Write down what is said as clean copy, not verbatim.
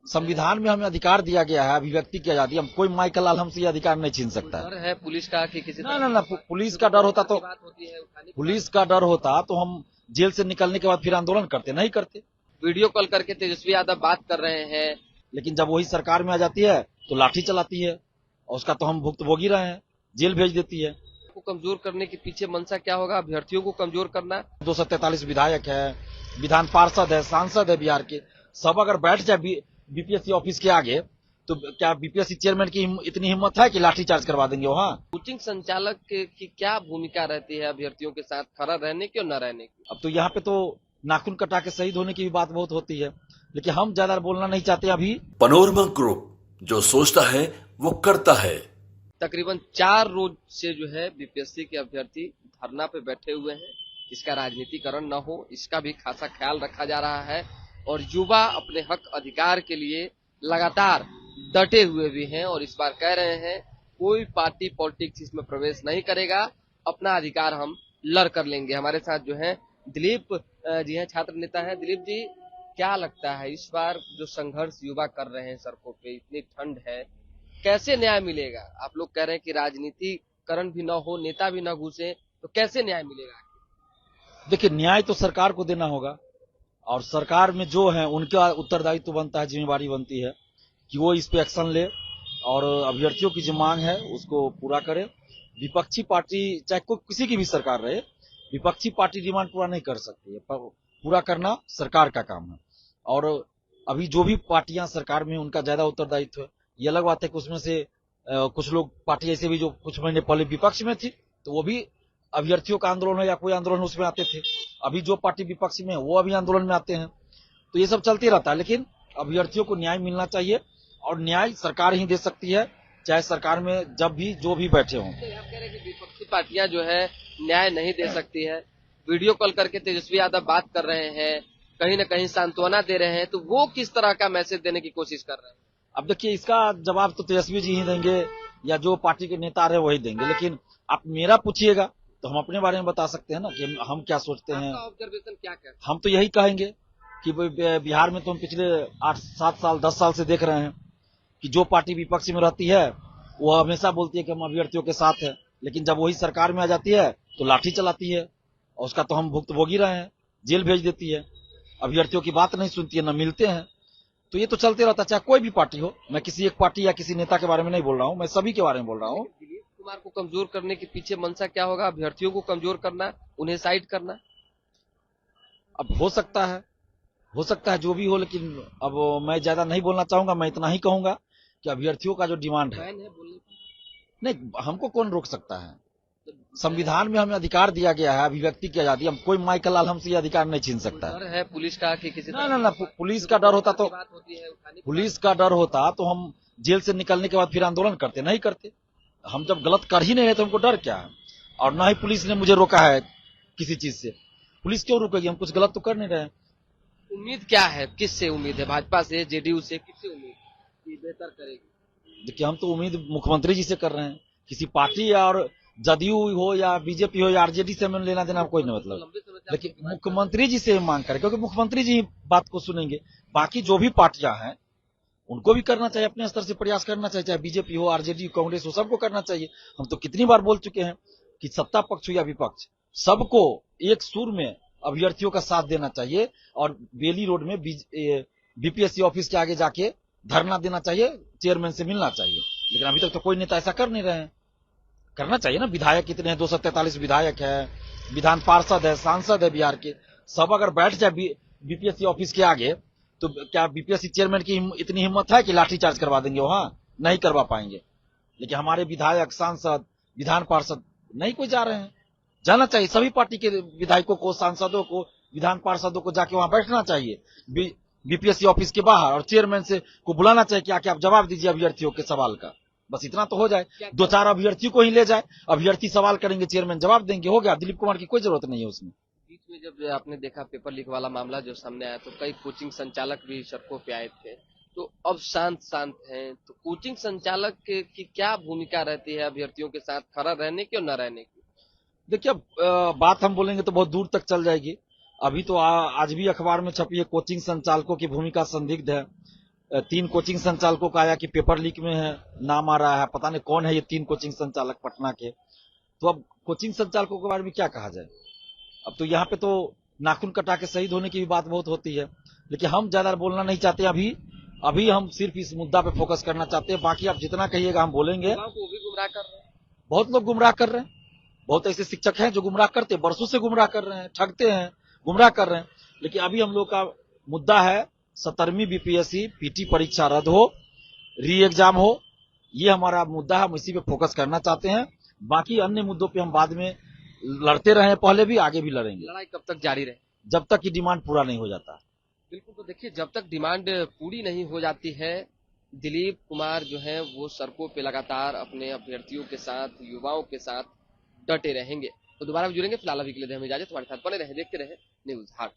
संविधान में हमें अधिकार दिया गया है अभिव्यक्ति की आजादी। हम कोई माई का लाल हमसे ये अधिकार नहीं छीन सकता है। डर है पुलिस का कि किसी ना ना ना, पुलिस का डर होता तो पुलिस का डर होता तो हम जेल से निकलने के बाद फिर आंदोलन करते, नहीं करते। वीडियो कॉल करके तेजस्वी यादव बात कर रहे हैं, लेकिन जब वही सरकार में आ जाती है तो लाठी चलाती है और उसका तो हम भुगतभोगी रहे हैं, जेल भेज देती है। को कमजोर करने के पीछे मंशा क्या होगा? अभ्यर्थियों को कमजोर करना। 243 विधायक है, विधान पार्षद है, सांसद है बिहार के, सब अगर बैठ जाए बीपीएससी ऑफिस के आगे तो क्या बीपीएससी चेयरमैन की इतनी हिम्मत है कि लाठीचार्ज करवा देंगे वहाँ? कोचिंग संचालक की क्या भूमिका रहती है अभ्यर्थियों के साथ खड़ा रहने की और न रहने की? अब तो यहाँ पे तो नाखून कटा के शहीद होने की भी बात बहुत होती है, लेकिन हम ज्यादा बोलना नहीं चाहते अभी। पनोरमा ग्रुप, जो सोचता है वो करता है। तकरीबन 4 रोज से जो है बीपीएससी के अभ्यर्थी धरना पे बैठे हुए हैं। इसका राजनीतिकरण न हो, इसका भी खासा ख्याल रखा जा रहा है और युवा अपने हक अधिकार के लिए लगातार डटे हुए भी हैं और इस बार कह रहे हैं कोई पार्टी पॉलिटिक्स इसमें प्रवेश नहीं करेगा, अपना अधिकार हम लड़ कर लेंगे। हमारे साथ जो है दिलीप जी हैं, छात्र नेता है। दिलीप जी, क्या लगता है इस बार जो संघर्ष युवा कर रहे हैं सड़कों पे, इतनी ठंड है, कैसे न्याय मिलेगा? आप लोग कह रहे हैं कि राजनीतिकरण भी न हो, नेता भी न घुसे, तो कैसे न्याय मिलेगा? देखिए, न्याय तो सरकार को देना होगा और सरकार में जो है उनका उत्तरदायित्व बनता है, जिम्मेवारी बनती है कि वो इस पे एक्शन ले और अभ्यर्थियों की जो मांग है उसको पूरा करे। विपक्षी पार्टी चाहे कोई किसी की भी सरकार रहे, विपक्षी पार्टी डिमांड पूरा नहीं कर सकती है, पूरा करना सरकार का काम है। और अभी जो भी पार्टियां सरकार में उनका ज्यादा उत्तरदायित्व है। ये अलग बात है कि उसमें से कुछ लोग पार्टी ऐसे भी जो कुछ महीने पहले विपक्ष में थी तो वो भी अभ्यर्थियों का आंदोलन है या कोई आंदोलन उसमें आते थे। अभी जो पार्टी विपक्ष में है वो अभी आंदोलन में आते हैं, तो ये सब चलते रहता है। लेकिन अभ्यर्थियों को न्याय मिलना चाहिए और न्याय सरकार ही दे सकती है, चाहे सरकार में जब भी जो भी बैठे हों। तो आप कह रहे हैं कि विपक्षी पार्टियां जो है न्याय नहीं दे सकती है। वीडियो कॉल करके तेजस्वी यादव बात कर रहे हैं, कहीं न कहीं सांत्वना दे रहे हैं, तो वो किस तरह का मैसेज देने की कोशिश कर रहे हैं? अब देखिए, इसका जवाब तो तेजस्वी जी ही देंगे या जो पार्टी के नेता रहे वही देंगे। लेकिन आप मेरा पूछिएगा तो हम अपने बारे में बता सकते हैं ना कि हम क्या सोचते हैं। ऑब्जर्वेशन क्या कहते हैं? हम तो यही कहेंगे कि बिहार में तो हम पिछले 8-7 साल 10 साल से देख रहे हैं कि जो पार्टी विपक्ष में रहती है वो हमेशा बोलती है कि हम अभ्यर्थियों के साथ है, लेकिन जब वही सरकार में आ जाती है तो लाठी चलाती है और उसका तो हम भुगतभोगी रहे हैं, जेल भेज देती है, अभ्यर्थियों की बात नहीं सुनती है, न मिलते हैं। तो ये तो चलते रहता है, चाहे कोई भी पार्टी हो। मैं किसी एक पार्टी या किसी नेता के बारे में नहीं बोल रहा हूँ, मैं सभी के बारे में बोल रहा हूँ। दिलीप कुमार को कमजोर करने के पीछे मंशा क्या होगा? अभ्यर्थियों को कमजोर करना, उन्हें साइड करना? अब हो सकता है जो भी हो, लेकिन अब मैं ज्यादा नहीं बोलना चाहूंगा। मैं इतना ही कहूंगा कि अभ्यर्थियों का जो डिमांड है, नहीं, हमको कौन रोक सकता है? संविधान में हमें अधिकार दिया गया है अभिव्यक्ति की आजादी। हम कोई माई का लाल हमसे ये अधिकार नहीं छीन सकता है। डर है पुलिस का कि किसी ना ना ना, पुलिस का डर होता तो हम जेल से निकलने के बाद फिर आंदोलन करते, नहीं करते। हम जब गलत कर ही नहीं रहे तो हमको डर क्या है? और ना ही पुलिस ने मुझे रोका है किसी चीज से। पुलिस क्यों रुकेगी? हम कुछ गलत तो कर नहीं रहे। उम्मीद क्या है? किससे उम्मीद है? भाजपा से, जेडीयू से? किससे उम्मीद कि बेहतर करेगी? देखिए, हम तो उम्मीद मुख्यमंत्री जी से कर रहे हैं। किसी पार्टी और जदयू हो या बीजेपी हो या आरजेडी से हमें लेना देना कोई नहीं मतलब, लेकिन मुख्यमंत्री जी से मांग करें, क्योंकि मुख्यमंत्री जी बात को सुनेंगे। बाकी जो भी पार्टियां हैं उनको भी करना चाहिए, अपने स्तर से प्रयास करना चाहिए, चाहे बीजेपी हो, आरजेडी, कांग्रेस हो, सबको करना चाहिए। हम तो कितनी बार बोल चुके हैं कि सत्ता पक्ष हो या विपक्ष, सबको एक सुर में अभ्यर्थियों का साथ देना चाहिए और बेली रोड में बीपीएससी ऑफिस के आगे जाके धरना देना चाहिए, चेयरमैन से मिलना चाहिए। लेकिन अभी तक तो कोई नेता ऐसा कर नहीं रहे हैं। करना चाहिए ना। विधायक कितने हैं? 243 विधायक है, विधान पार्षद है, सांसद है बिहार के, सब अगर बैठ जाए बीपीएससी ऑफिस के आगे तो क्या बीपीएससी चेयरमैन की इतनी हिम्मत है कि लाठीचार्ज करवा देंगे वहां? नहीं करवा पाएंगे। लेकिन हमारे विधायक, सांसद, विधान पार्षद नहीं कोई जा रहे हैं। जाना चाहिए सभी पार्टी के विधायकों को, सांसदों को, विधान पार्षदों को जाके वहां बैठना चाहिए बीपीएससी ऑफिस के बाहर और चेयरमैन से को बुलाना चाहिए कि आके आप जवाब दीजिए अभ्यर्थियों के सवाल का। बस इतना तो हो जाए, 2-4 अभ्यर्थी को ही ले जाए, अभ्यर्थी सवाल करेंगे, चेयरमैन जवाब देंगे, हो गया। दिलीप कुमार की कोई जरूरत नहीं है उसमें। बीच में जब आपने देखा पेपर लीक वाला मामला जो सामने आया तो कई कोचिंग संचालक भी सड़कों पे आए थे, तो अब शांत हैं, तो कोचिंग संचालक की क्या भूमिका रहती है अभ्यर्थियों के साथ खड़ा रहने की और न रहने की? देखिए, बात हम बोलेंगे तो बहुत दूर तक चल जाएगी। अभी तो आज भी अखबार में छपी है कोचिंग संचालकों की भूमिका संदिग्ध है। 3 कोचिंग संचालकों का आया कि पेपर लीक में है, नाम आ रहा है, पता नहीं कौन है ये 3 कोचिंग संचालक पटना के। तो अब कोचिंग संचालकों के बारे में क्या कहा जाए। अब तो यहाँ पे तो नाखून कटा के शहीद होने की भी बात बहुत होती है, लेकिन हम ज्यादा बोलना नहीं चाहते। अभी हम सिर्फ इस मुद्दा पे फोकस करना चाहते हैं। बाकी आप जितना कहिएगा हम बोलेंगे। युवाओं को भी गुमराह कर रहे हैं। बहुत लोग गुमराह कर रहे हैं, बहुत ऐसे शिक्षक हैं जो गुमराह करते हैं, बरसों से गुमराह कर रहे हैं, ठगते हैं, गुमराह कर रहे हैं। लेकिन अभी हम लोग का मुद्दा है 17वीं बीपीएससी पीटी परीक्षा रद्द हो, री एग्जाम हो, ये हमारा मुद्दा है। हम इसी पे फोकस करना चाहते हैं। बाकी अन्य मुद्दों पे हम बाद में लड़ते रहे, पहले भी आगे भी लड़ेंगे। लड़ाई कब तक जारी रहे? जब तक कि डिमांड पूरा नहीं हो जाता। बिल्कुल। तो देखिए, जब तक डिमांड पूरी नहीं हो जाती है, दिलीप कुमार जो है वो सड़कों पे लगातार अपने अभ्यर्थियों के साथ, युवाओं के साथ डटे रहेंगे। तो दोबारा भी जुड़ेंगे। फिलहाल अभी के लिए हमें इजाजत। हमारे साथ बने रहे, देखते रहे न्यूज़ हाट।